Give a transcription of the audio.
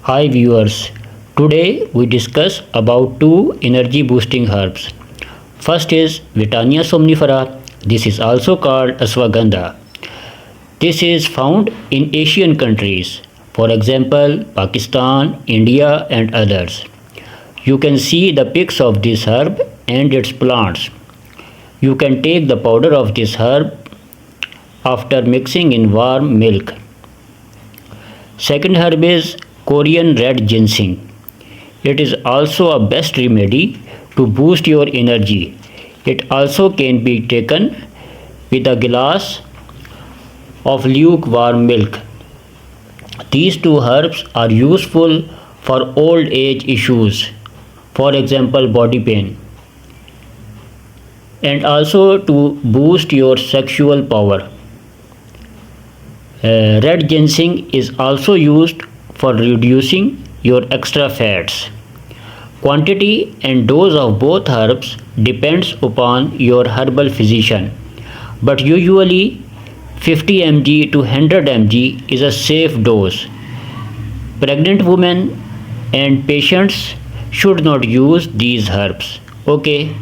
Hi viewers, today we discuss about two energy boosting herbs. First is Vitania somnifera. This is also called Ashwagandha. This is found in Asian countries, for example Pakistan, India and others. You can see the pics of this herb and its plants. You can take the powder of this herb after mixing in warm milk. Second herb is Korean red ginseng. It is also a best remedy to boost your energy. It also can be taken with a glass of lukewarm milk. These two herbs are useful for old age issues, for example body pain, and also to boost your sexual power. Red ginseng is also used for reducing your extra fats. Quantity and dose of both herbs depends upon your herbal physician, but usually 50 mg to 100 mg is a safe dose. Pregnant women and patients should not use these herbs. Okay.